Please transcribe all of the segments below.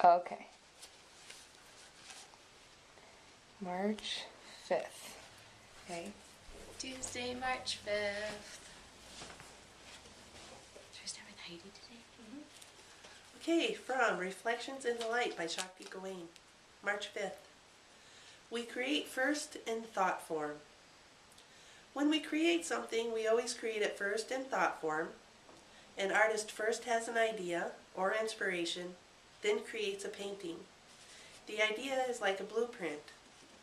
Okay. March 5th. Okay. Tuesday, March 5th. Should we start with Heidi today? Okay, from Reflections in the Light by Shakti Gawain, March 5th. We create first in thought form. When we create something, we always create it first in thought form. An artist first has an idea or inspiration, then creates a painting. The idea is like a blueprint.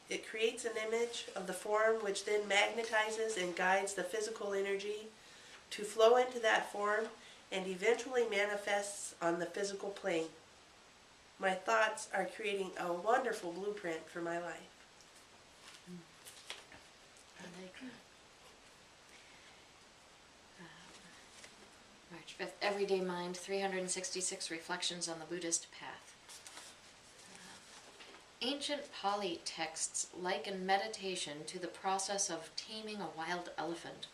It creates an image of the form which then magnetizes and guides the physical energy to flow into that form and eventually manifests on the physical plane. My thoughts are creating a wonderful blueprint for my life. I like that. March 5th, Everyday Mind, 366 Reflections on the Buddhist Path. Ancient Pali texts liken meditation to the process of taming a wild elephant.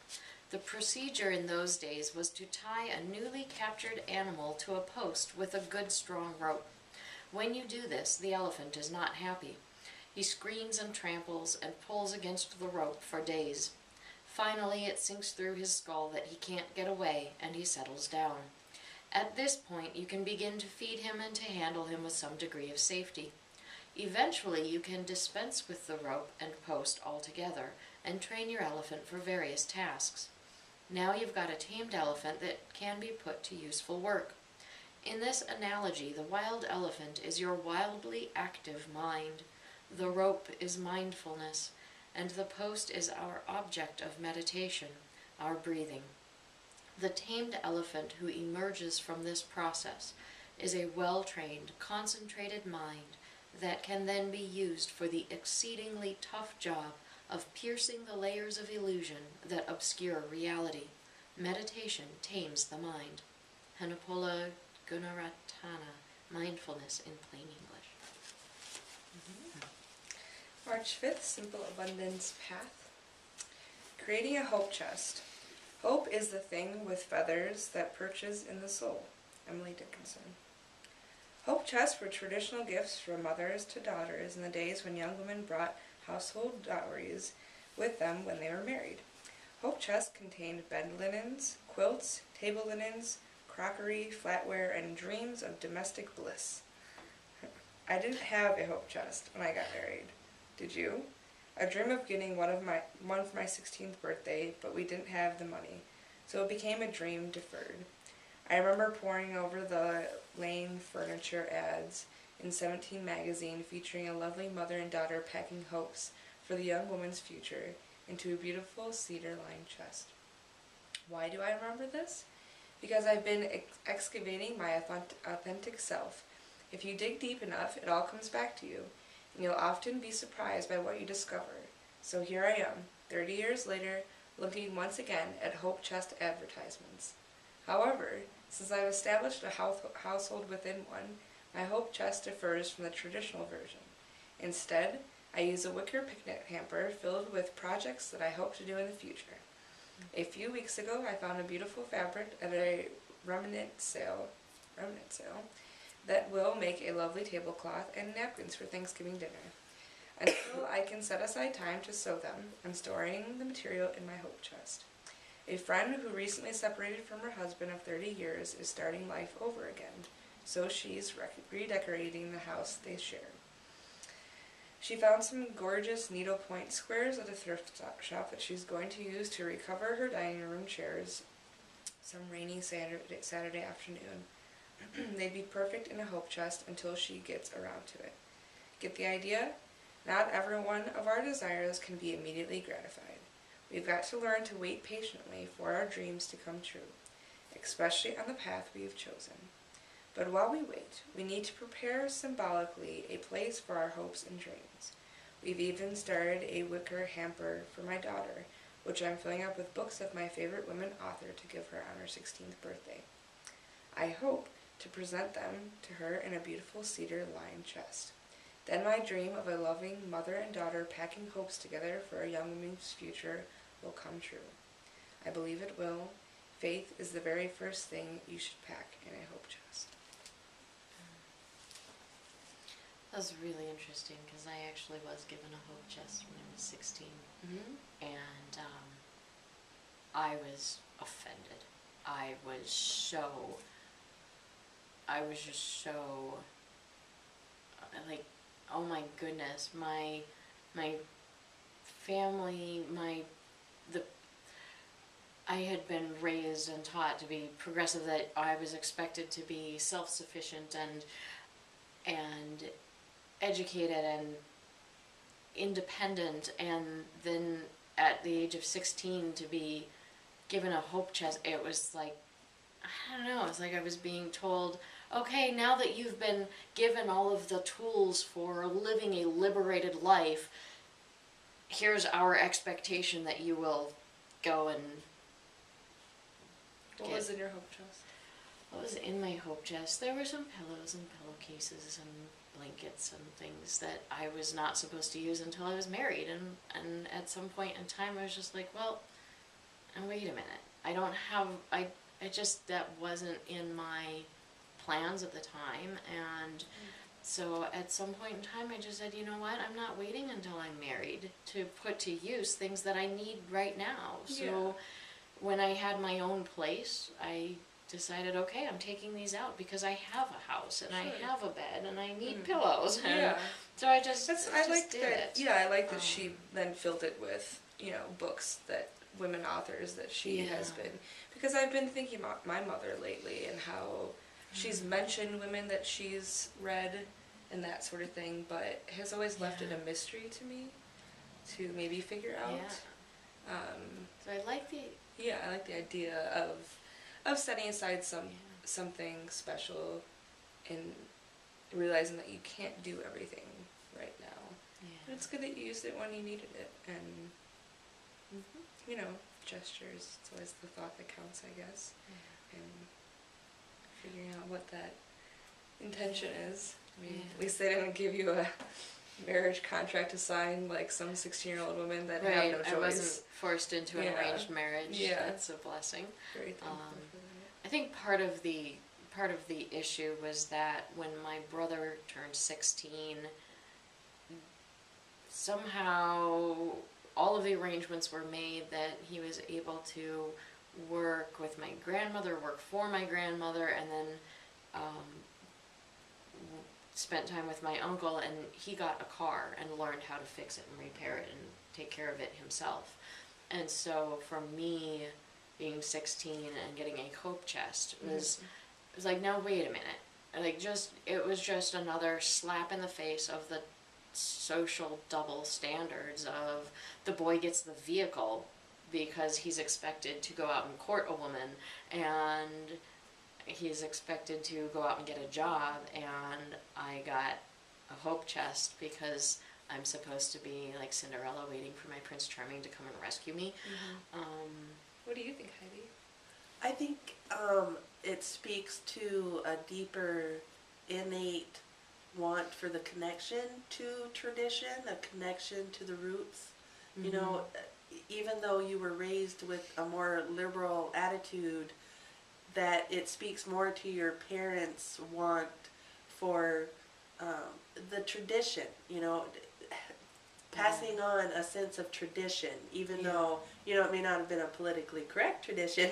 The procedure in those days was to tie a newly captured animal to a post with a good strong rope. When you do this, the elephant is not happy. He screams and tramples and pulls against the rope for days. Finally, it sinks through his skull that he can't get away, and he settles down. At this point, you can begin to feed him and to handle him with some degree of safety. Eventually, you can dispense with the rope and post altogether and train your elephant for various tasks. Now you've got a tamed elephant that can be put to useful work. In this analogy, the wild elephant is your wildly active mind. The rope is mindfulness, and the post is our object of meditation, our breathing. The tamed elephant who emerges from this process is a well-trained, concentrated mind that can then be used for the exceedingly tough job of piercing the layers of illusion that obscure reality. Meditation tames the mind. Hanapola Gunaratana, Mindfulness in Plain English. March 5th, Simple Abundance Path. Creating a hope chest. Hope is the thing with feathers that perches in the soul. Emily Dickinson. Hope chests were traditional gifts from mothers to daughters in the days when young women brought household dowries with them when they were married. Hope chests contained bed linens, quilts, table linens, crockery, flatware, and dreams of domestic bliss. I didn't have a hope chest when I got married. Did you? I dreamed of getting one for my 16th birthday, but we didn't have the money, so it became a dream deferred. I remember poring over the Lane furniture ads in 17 magazine featuring a lovely mother and daughter packing hopes for the young woman's future into a beautiful cedar-lined chest. Why do I remember this? Because I've been excavating my authentic self. If you dig deep enough, it all comes back to you, and you'll often be surprised by what you discover. So here I am, 30 years later, looking once again at Hope Chest advertisements. However, since I've established a household within one, my Hope Chest differs from the traditional version. Instead, I use a wicker picnic hamper filled with projects that I hope to do in the future. A few weeks ago, I found a beautiful fabric at a remnant sale that will make a lovely tablecloth and napkins for Thanksgiving dinner. Until I can set aside time to sew them, I'm storing the material in my Hope Chest. A friend who recently separated from her husband of 30 years is starting life over again, so she's redecorating the house they share. She found some gorgeous needlepoint squares at a thrift shop that she's going to use to recover her dining room chairs some rainy Saturday afternoon. They'd be perfect in a Hope Chest until she gets around to it. Get the idea? Not every one of our desires can be immediately gratified. We've got to learn to wait patiently for our dreams to come true, especially on the path we have chosen. But while we wait, we need to prepare symbolically a place for our hopes and dreams. We've even started a wicker hamper for my daughter, which I'm filling up with books of my favorite women author to give her on her 16th birthday. I hope to present them to her in a beautiful cedar-lined chest. Then my dream of a loving mother and daughter packing hopes together for a young woman's future will come true. I believe it will. Faith is the very first thing you should pack in a hope chest. That was really interesting because I actually was given a hope chest when I was 16. And I was offended. I was just so, like, oh my goodness, my family, I had been raised and taught to be progressive, that I was expected to be self-sufficient and educated and independent, and then at the age of 16 to be given a hope chest, it was like, I don't know, it's like I was being told, okay, now that you've been given all of the tools for living a liberated life, here's our expectation that you will go and What was in your hope chest? what was in my hope chest? There were some pillows and pillowcases and blankets and things that I was not supposed to use until I was married, and at some point in time I was just like, well, wait a minute, I don't have, I just, that wasn't in my plans at the time, and so at some point in time I just said, you know what, I'm not waiting until I'm married to put to use things that I need right now. So when I had my own place, I decided, okay, I'm taking these out because I have a house and I have a bed and I need pillows. And so I just, I like did that. it. Yeah, I like that she then filled it with, you know, books that women authors that she has been, because I've been thinking about my mother lately and how she's mentioned women that she's read and that sort of thing, but has always left it a mystery to me to maybe figure out. So I like the I like the idea of setting aside something special and realizing that you can't do everything right now. But it's good that you used it when you needed it, and you know, gestures. It's always the thought that counts, I guess, and figuring out what that intention is. I mean, at least they didn't give you a marriage contract to sign like some 16-year-old woman that had no choice. I wasn't forced into an arranged marriage. That's a blessing. Very thankful for that. I think part of the issue was that when my brother turned 16, somehow all of the arrangements were made that he was able to work with my grandmother, work for my grandmother, and then spent time with my uncle, and he got a car and learned how to fix it and repair it and take care of it himself. And so for me, being 16 and getting a hope chest was like, no, wait a minute. Like, it was just another slap in the face of the social double standards of the boy gets the vehicle because he's expected to go out and court a woman, and he's expected to go out and get a job, and I got a hope chest because I'm supposed to be like Cinderella waiting for my Prince Charming to come and rescue me. What do you think, Heidi? I think it speaks to a deeper innate want for the connection to tradition, a connection to the roots. You know, even though you were raised with a more liberal attitude, that it speaks more to your parents' want for the tradition, you know, passing on a sense of tradition, even though, you know, it may not have been a politically correct tradition,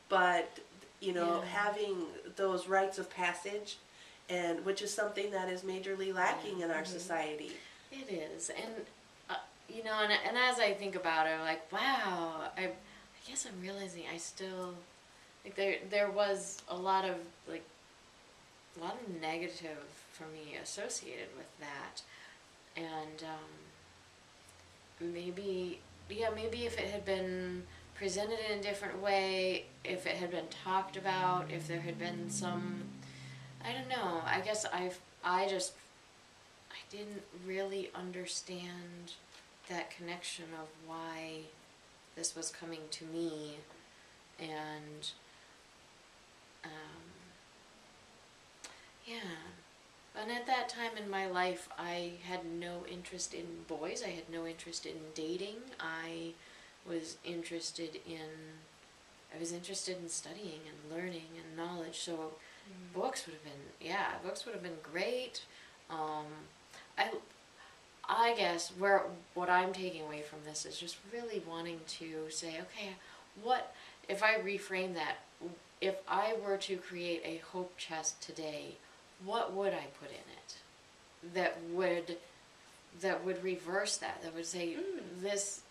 but, you know, having those rites of passage, and which is something that is majorly lacking in our society. It is, and you know, and as I think about it, I'm like, wow, I guess I'm realizing I still, like, there was a lot of negative for me associated with that, and maybe if it had been presented in a different way, if it had been talked about, if there had been some, I don't know, I guess I didn't really understand that connection of why this was coming to me, and and at that time in my life I had no interest in boys, I had no interest in dating, I was interested in studying and learning and knowledge, so books would have been great. I I guess what I'm taking away from this is just really wanting to say, okay, what if I reframe that? If I were to create a hope chest today, what would I put in it that would reverse that? That would say this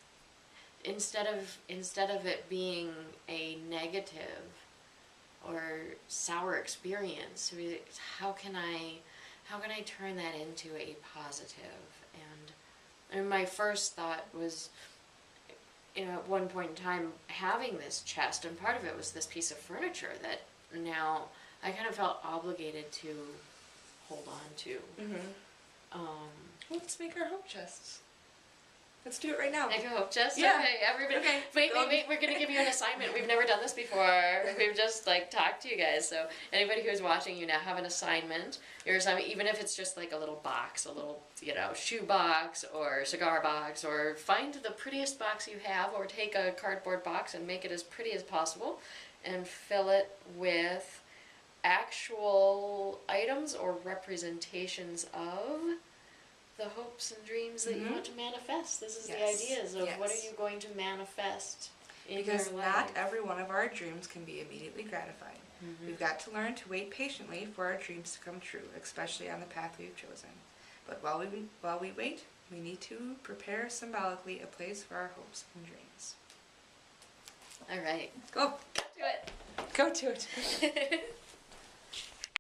instead of it being a negative or sour experience, how can I turn that into a positive? And my first thought was, at one point in time, having this chest, and part of it was this piece of furniture that now I kind of felt obligated to hold on to. Let's make our hope chests. Let's do it right now. Make a hope chest? Yeah. Okay, everybody. Okay. Wait, we're going to give you an assignment. We've never done this before. We've just, talked to you guys. So anybody who's watching, you now have an assignment. Your assignment, even if it's just like a little box, a little, shoe box or cigar box, or find the prettiest box you have, or take a cardboard box and make it as pretty as possible and fill it with actual items or representations of the hopes and dreams that you want to manifest. This is the ideas of what are you going to manifest in because your life. not every one of our dreams can be immediately gratified. We've got to learn to wait patiently for our dreams to come true, especially on the path we've chosen. But while we wait, we need to prepare symbolically a place for our hopes and dreams. All right. Go. Do it. Go to it.